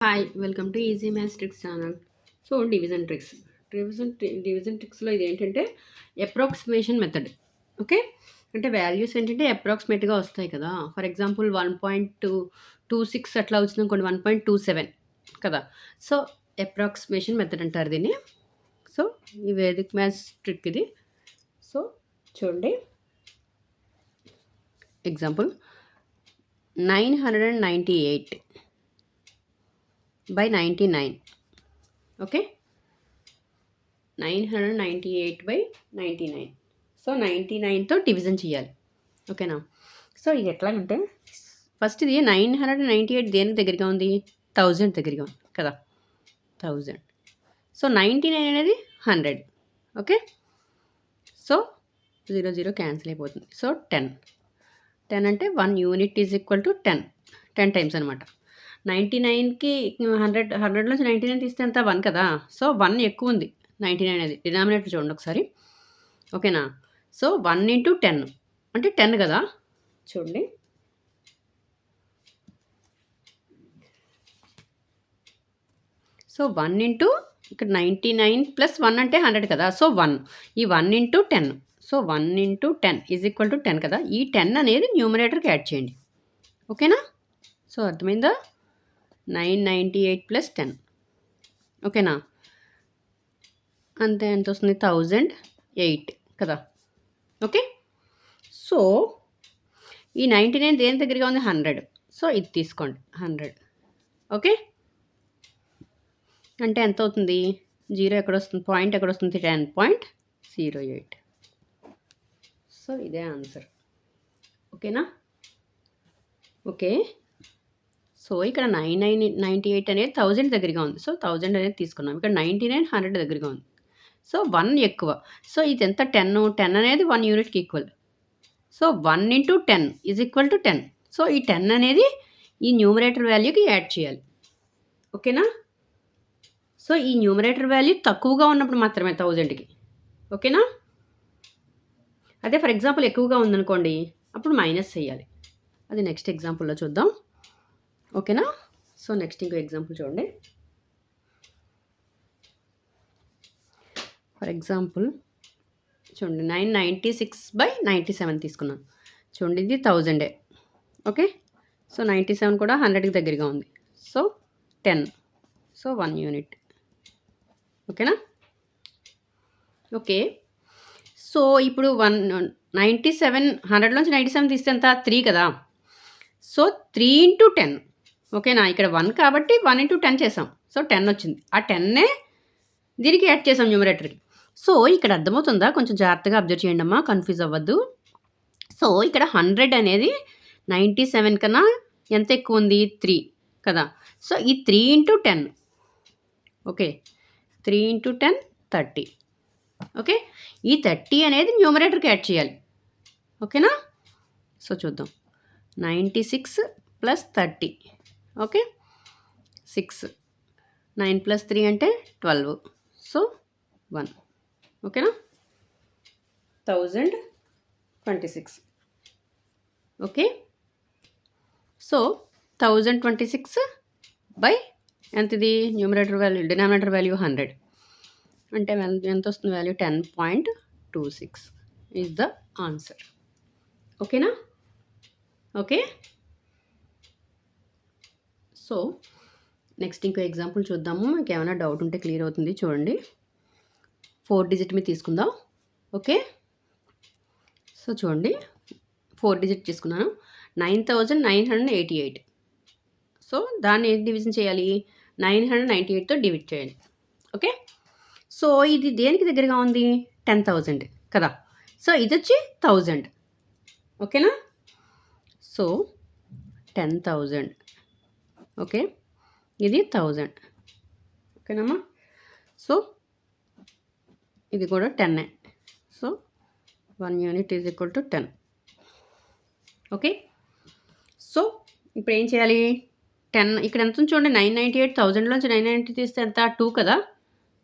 Hi welcome to easy maths tricks channel. So division tricks division ట్రిక్స్లో ఇది ఏంటంటే approximation method. Okay, అంటే values ఏంటంటే అప్రాక్సిమేట్గా వస్తాయి కదా. ఫర్ ఎగ్జాంపుల్ 1.26 అట్లా వచ్చింది అనుకోండి, 1.27 కదా. సో అప్రాక్సిమేషన్ మెథడ్ అంటారు దీన్ని. సో ఈ వేదిక్ మ్యాథ్స్ ట్రిక్ ఇది. సో చూడండి, example 998 by 99. Okay, 998 by 99. So 99తో డివిజన్ చేయాలి. ఓకేనా. సో ఇది ఎట్లాగంటే ఫస్ట్ ఇది 998 దేనికి దగ్గరగా ఉంది, 1000 దగ్గరగా ఉంది కదా, 1000. సో 99 అనేది 100. ఓకే, సో 0 క్యాన్సిల్ అయిపోతుంది. సో 10 అంటే 1 unit is equal to 10 times అనమాట. 99కి 100లోంచి 99 తీస్తే ఎంత, 1 కదా. సో 1 ఎక్కువ ఉంది, 99 అనేది డినామినేటర్ చూడండి ఒకసారి. ఓకేనా. సో 1 × 10 అంటే 10 కదా. చూడండి, సో 1 ఇక్కడ 99 + 1 అంటే 100 కదా. సో 1, ఈ 1 × 10, సో 1 × 10 ఈజ్ ఈక్వల్ టు 10 కదా. ఈ 10 అనేది న్యూమరేటర్కి యాడ్ చేయండి. ఓకేనా. సో అర్థమైందా, 998 + 10. ఓకేనా. అంతే, ఎంత వస్తుంది, 1008 కదా. ఓకే, సో ఈ 99 దేని దగ్గరగా ఉంది, 100. సో ఇది తీసుకోండి, 100. ఓకే, అంటే ఎంత అవుతుంది, 0 ఎక్కడ వస్తుంది, పాయింట్ ఎక్కడ వస్తుంది, 10.08. సో ఇదే ఆన్సర్. ఓకేనా. ఓకే, సో ఇక్కడ 998 అనేది 1000 దగ్గరగా ఉంది. సో 1000 అనేది తీసుకున్నాం. ఇక్కడ 99 100 దగ్గరగా ఉంది. సో 1 ఎక్కువ. సో ఇది ఎంత, 10 అనేది 1 యూనిట్కి equal. So 1 × 10 is equal to 10. So ఈ 10 అనేది ఈ న్యూమరేటర్ వాల్యూకి యాడ్ చేయాలి. ఓకేనా. సో ఈ న్యూమరేటర్ వాల్యూ తక్కువగా ఉన్నప్పుడు మాత్రమే 1000కి. ఓకేనా. అదే ఫర్ ఎగ్జాంపుల్ ఎక్కువగా ఉందనుకోండి, అప్పుడు మైనస్ చేయాలి. అది నెక్స్ట్ ఎగ్జాంపుల్లో చూద్దాం. ఓకేనా. సో నెక్స్ట్ ఇంకో ఎగ్జాంపుల్ చూడండి. ఫర్ ఎగ్జాంపుల్ చూడండి, 996 by 97 తీసుకున్నాను. చూడండి, ఇది 1000. ఓకే, సో 97 కూడా 100కి దగ్గరగా ఉంది. So 10, so 1 unit. ఓకేనా. ఓకే, సో ఇప్పుడు 97 100లోంచి 97 తీస్తే ఎంత, 3 కదా. సో 3 × 10. ఓకేనా. ఇక్కడ 1 కాబట్టి 1 × 10 చేసాం. సో 10 వచ్చింది. ఆ 10నే దీనికి యాడ్ చేసాం న్యూమరేటర్కి. సో ఇక్కడ అర్థమవుతుందా, కొంచెం జాగ్రత్తగా అబ్జర్వ్ చేయండి అమ్మా, కన్ఫ్యూజ్ అవ్వద్దు. సో ఇక్కడ 100 అనేది 97 కన్నా ఎంత ఎక్కువ ఉంది, 3 కదా. సో ఈ 3 × 10. ఓకే, 3 × 10 30. ఓకే, ఈ 30 అనేది న్యూమరేటర్కి యాడ్ చేయాలి. ఓకేనా. సో చూద్దాం, 96 + 30. ఓకే, 6, 9 + 3 అంటే 12. సో 1. ఓకేనా, 1026. ఓకే, సో 1026 బై ఎంతది, న్యూమరేటర్ వాల్యూ, డినామినేటర్ వాల్యూ 100 అంటే ఎంత వస్తుంది వాల్యూ, 10.26 ఈజ్ ద ఆన్సర్. ఓకేనా. ఓకే, సో నెక్స్ట్ ఇంకో ఎగ్జాంపుల్ చూద్దాము. మీకు ఏమైనా డౌట్ ఉంటే క్లియర్ అవుతుంది. చూడండి, 4 డిజిట్ మీద తీసుకుందాం. ఓకే, సో చూడండి, 4 డిజిట్ తీసుకున్నాను, 9988. సో దాన్ని ఏది డివిజన్ చేయాలి, 998తో డివిడ్ చేయాలి. ఓకే, సో ఇది దేనికి దగ్గరగా ఉంది, 10,000 కదా. సో ఇది వచ్చి 1000. ఓకేనా. సో 10,000. ఓకే, ఇది 1000. ఓకేనమ్మా. సో ఇది కూడా 10. So 1 unit is equal to 10. Okay, so ఇప్పుడు ఏం చేయాలి, 10 ఇక్కడ ఎంత చూడండి, 998, 1000లోంచి 990 తీస్తే ఎంత, 2 కదా.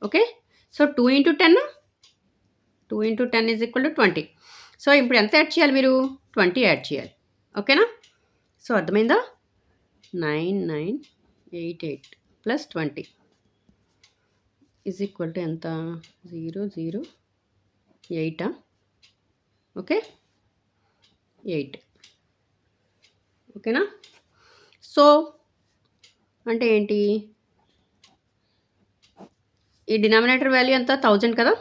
Okay, so 2 × 10, 2 × 10 is equal to 20. So ఇప్పుడు ఎంత యాడ్ చేయాలి, మీరు 20 యాడ్ చేయాలి. ఓకేనా. సో అర్థమైందా, 9988 ప్లస్ 20 ఈజ్ ఈక్వల్ టు ఎంత 008 ఓకే 8 ఓకేనా. సో అంటే ఏంటి, ఈ డినామినేటర్ వాల్యూ ఎంత 1000 కదా.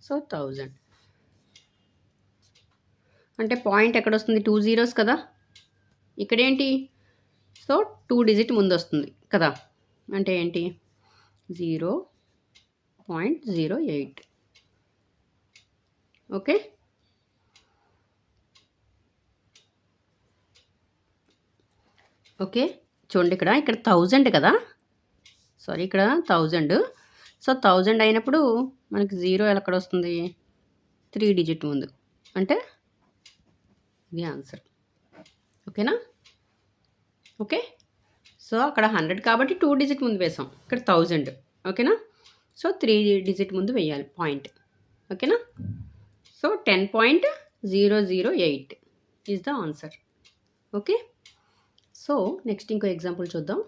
సో 1000 అంటే పాయింట్ ఎక్కడ వస్తుంది, 2 zeros కదా. ఇక్కడేంటి, సో 2 digit ముందు వస్తుంది కదా. అంటే ఏంటి 0.08 ఓకే. ఓకే చూడండి, ఇక్కడ 1000 కదా, సారీ ఇక్కడ 1000. సో 1000 అయినప్పుడు మనకి 0 ఎక్కడ వస్తుంది, 3 digit ముందు, అంటే ఇది ఆన్సర్. ఓకేనా. ఓకే. సో అక్కడ 100 కాబట్టి 2 digit ముందు వేసాం, ఇక్కడ 1000 ఓకేనా. సో 3 digit ముందు వేయాలి పాయింట్. ఓకేనా. So 10.008 is the answer. Okay. So next ఇంకో ఎగ్జాంపుల్ చూద్దాం.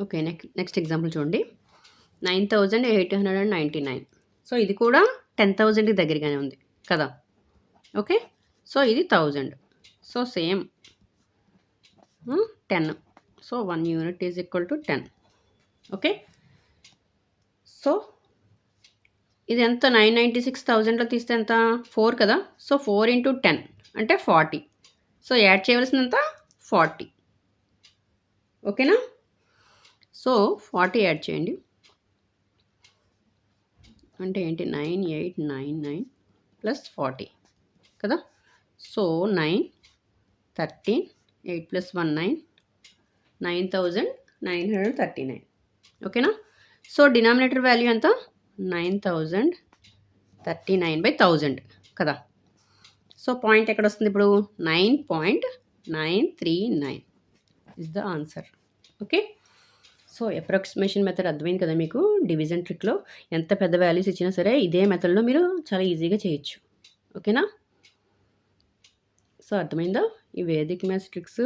ఓకే నెక్స్ట్ ఎగ్జాంపుల్ చూడండి, 9899. సో ఇది కూడా 10,000కి దగ్గరగానే ఉంది కదా. ఓకే. సో ఇది 1000. So same 10. So 1 unit is equal to 10. Okay. So ఇది ఎంత, 996,000లో తీస్తే ఎంత 4 కదా. సో 4 into 10 అంటే 40. సో యాడ్ చేయవలసినంత 40. ఓకేనా. సో 40 యాడ్ చేయండి, అంటే ఏంటి 9899 ప్లస్ 40 కదా. సో 9 13 8 + 1 9 9939. ఓకేనా. సో డినామినేటర్ వాల్యూ ఎంత 9039/1000 కదా. సో పాయింట్ ఎక్కడ వస్తుంది ఇప్పుడు 9.939 is the answer. Okay. So approximation method అర్థమైంది కదా మీకు. డివిజన్ ట్రిక్లో ఎంత పెద్ద వాల్యూస్ ఇచ్చినా సరే ఇదే మెథడ్లో మీరు చాలా ఈజీగా చేయొచ్చు. ఓకేనా. సో అర్థమైందా, ఈ వేదిక్ మ్యాథ్స్ ట్రిక్స్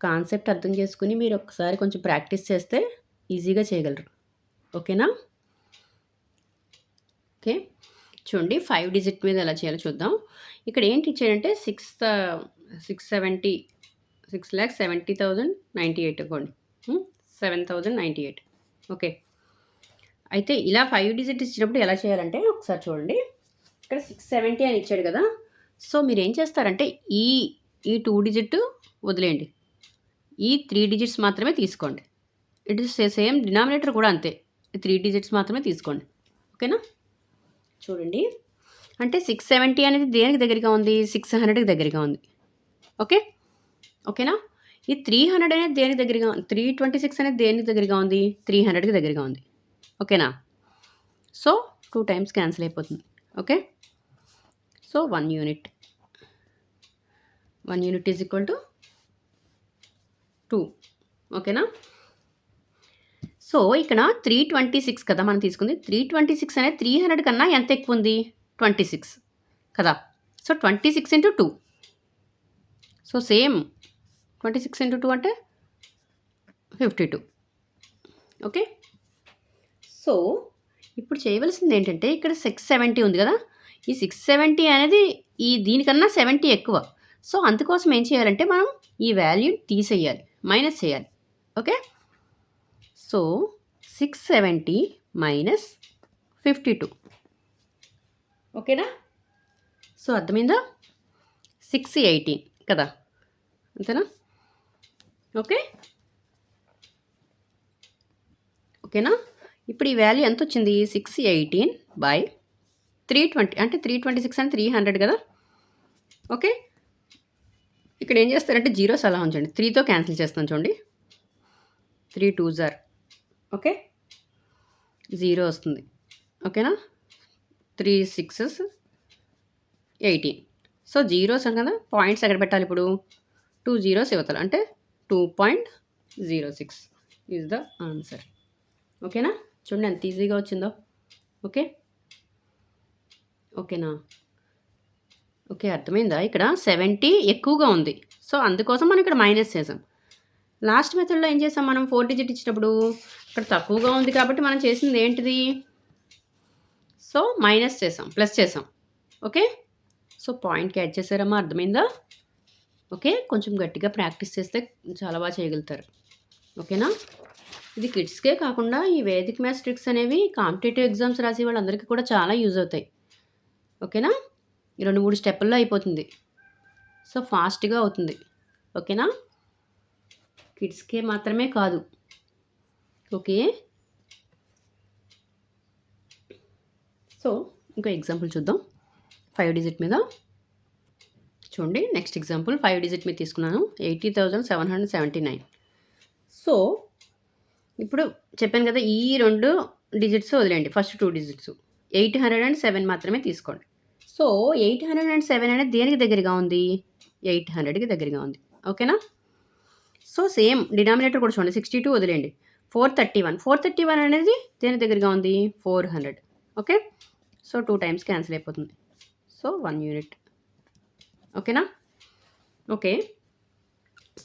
కాన్సెప్ట్ అర్థం చేసుకుని మీరు ఒకసారి కొంచెం ప్రాక్టీస్ చేస్తే ఈజీగా చేయగలరు. ఓకేనా. ఓకే చూడండి, 5 digit మీద ఎలా చేయాలో చూద్దాం. ఇక్కడ ఏంటి ఇచ్చాడంటే 6,70,098 అనుకోండి, 7,098. ఓకే. అయితే ఇలా 5 digit ఇచ్చినప్పుడు ఎలా చేయాలంటే ఒకసారి చూడండి, ఇక్కడ 670 అని ఇచ్చాడు కదా. సో మీరు ఏం చేస్తారంటే ఈ 2 digit వదిలేయండి, ఈ 3 digits మాత్రమే తీసుకోండి. ఇట్ ఇస్ సేమ్ డినామినేటర్ కూడా అంతే, 3 digits మాత్రమే తీసుకోండి. ఓకేనా. చూడండి, అంటే 670 అనేది దేనికి దగ్గరగా ఉంది, 600కి దగ్గరగా ఉంది. ఓకే. ఓకేనా. ఈ 300 అనేది దేనికి దగ్గరగా, 326 అనేది దేనికి దగ్గరగా ఉంది, 300కి దగ్గరగా ఉంది. ఓకేనా. సో 2 times క్యాన్సిల్ అయిపోతుంది. Okay. So 1 unit is equal to 2. ఓకేనా. సో ఇక్కడ 326 కదా మనం తీసుకుంది. 326 అనేది 300 కన్నా ఎంత ఎక్కువ ఉంది, 26 కదా. So 26 into 2. So same 26 into 2 అంటే 52. ఓకే. సో ఇప్పుడు చేయవలసింది ఏంటంటే ఇక్కడ 670 ఉంది కదా, ఈ 670 అనేది ఈ దీనికన్నా 70 ఎక్కువ. సో అందుకోసం ఏం చేయాలంటే మనం ఈ వాల్యూ తీసేయాలి, మైనస్ చేయాలి. ఓకే. So 670 minus 52. ఓకేనా. సో అర్థమైందా, 618 కదా, అంతేనా. ఓకే. ఓకేనా. ఇప్పుడు ఈ వాల్యూ ఎంత వచ్చింది, 618/320 అంటే 326 అంటే 300 కదా. ఓకే. ఇక్కడ ఏం చేస్తారంటే జీరోస్ అలా ఉంచండి, 3తో క్యాన్సిల్ చేస్తాను చూడండి, 3 2s are ఓకే, 0 వస్తుంది. ఓకేనా. 3 6s 18. సో జీరోస్ అని కదా, పాయింట్స్ ఎక్కడ పెట్టాలి ఇప్పుడు, 2 zeros ఇవ్వతారు అంటే 2.06 ఈజ్ ద ఆన్సర్. ఓకేనా. చూడండి ఎంత ఈజీగా వచ్చిందో. ఓకే. ఓకేనా. ఓకే అర్థమైందా, ఇక్కడ 70 ఎక్కువగా ఉంది. సో అందుకోసం మనం ఇక్కడ మైనస్ చేసాం. లాస్ట్ మెథడ్లో ఏం చేసాం మనం 4 డిజిట్ ఇచ్చినప్పుడు ఇక్కడ తక్కువగా ఉంది కాబట్టి మనం చేసింది ఏంటిది? సో మైనస్ చేసాం, ప్లస్ చేసాం. ఓకే, సో పాయింట్కి యాడ్ చేసారమ్మా, అర్థమైందా? ఓకే, కొంచెం గట్టిగా ప్రాక్టీస్ చేస్తే చాలా బాగా చేయగలుగుతారు. ఓకేనా? ఇది కిడ్స్కే కాకుండా ఈ వేదిక్ మ్యాథ్స్ ట్రిక్స్ అనేవి కాంపిటేటివ్ ఎగ్జామ్స్ రాసే వాళ్ళందరికీ కూడా చాలా యూజ్ అవుతాయి. ఓకేనా? 2-3 స్టెప్పుల్లో అయిపోతుంది. సో ఫాస్ట్గా అవుతుంది. ఓకేనా? కిడ్స్కే మాత్రమే కాదు. ఓకే, సో ఇంకో ఎగ్జాంపుల్ చూద్దాం 5 డిజిట్ మీద. చూడండి, నెక్స్ట్ ఎగ్జాంపుల్ 5 డిజిట్ మీద తీసుకున్నాను, 80,779. సో ఇప్పుడు చెప్పాను కదా, ఈ 2 డిజిట్స్ వదిలేండి, ఫస్ట్ 2 డిజిట్స్ 807 మాత్రమే తీసుకోండి. సో 807 అనేది దేనికి దగ్గరగా ఉంది? 800కి దగ్గరగా ఉంది. ఓకేనా? సో సేమ్ డినామినేటర్ కూడా చూడండి, 62 వదిలేండి, 431 అనేది దేని దగ్గరగా ఉంది? 400. ఓకే, సో 2 టైమ్స్ క్యాన్సిల్ అయిపోతుంది. So 1 unit. ఓకేనా? ఓకే,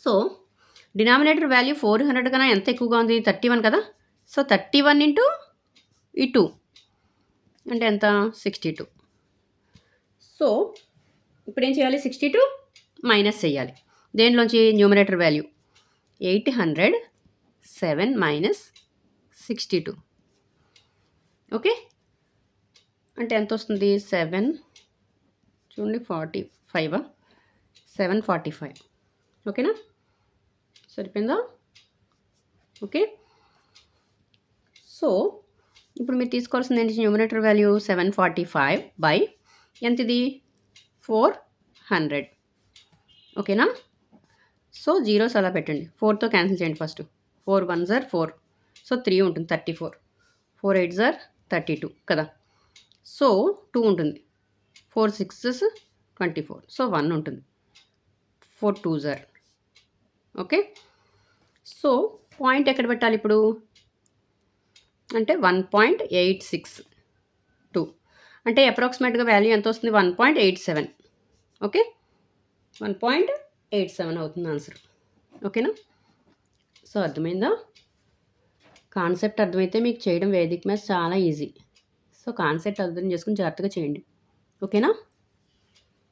సో డినామినేటర్ వాల్యూ 400 కన్నా ఎంత ఎక్కువగా ఉంది? 31 కదా. సో 31 ఇంటూ ఈ 2 అంటే ఎంత? 62. సో ఇప్పుడు ఏం చేయాలి? 62 మైనస్ చేయాలి. దేనిలోంచి? Numerator value 807 minus 62. ఓకే, అంటే ఎంత వస్తుంది? 7 చూడండి, 45, 745. ఓకేనా? సరిపోయిందా? ఓకే, సో ఇప్పుడు మీరు తీసుకోవాల్సింది ఏంటి? న్యూమరేటర్ వాల్యూ 745 బై ఎంత ఇది? 400. ఓకేనా? సో జీరోస్ అలా పెట్టండి, 4తో క్యాన్సిల్ చేయండి. ఫస్ట్ 4 1s are 4, సో 3 ఉంటుంది, 34. 4 8s are 32 కదా. సో 2 ఉంటుంది, 4 6s 24, సో 1 ఉంటుంది, 4 2s are. Okay, so point ఎక్కడ పెట్టాలి ఇప్పుడు అంటే 1.862 అంటే అప్రాక్సిమేట్గా వాల్యూ ఎంత వస్తుంది? 1.87. ఓకే, 1.87 అవుతుంది ఆన్సర్. ఓకేనా? సో అర్థమైందా? కాన్సెప్ట్ అర్థమైతే మీకు చేయడం వేదిక్ మ్యాథ్స్ చాలా ఈజీ. సో కాన్సెప్ట్ అర్థం చేసుకుని జాగ్రత్తగా చేయండి. ఓకేనా?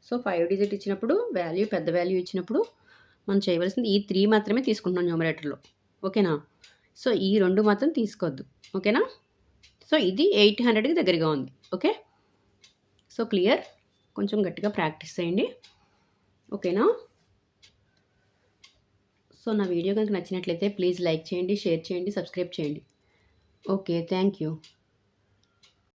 సో 5 డిజిట్ ఇచ్చినప్పుడు వాల్యూ, పెద్ద వాల్యూ ఇచ్చినప్పుడు మనం చేయవలసింది ఈ 3 మాత్రమే తీసుకుంటున్నాం న్యూమరేటర్లో. ఓకేనా? సో ఈ 2 మాత్రం తీసుకోవద్దు. ఓకేనా? సో ఇది 800కి దగ్గరగా ఉంది. Okay, so clear. కొంచెం గట్టిగా ప్రాక్టీస్ చేయండి. ఓకేనా? సో నా వీడియో కనుక నచ్చినట్లయితే ప్లీజ్ లైక్ చేయండి, షేర్ చేయండి, సబ్స్క్రైబ్ చేయండి. Okay, thank you.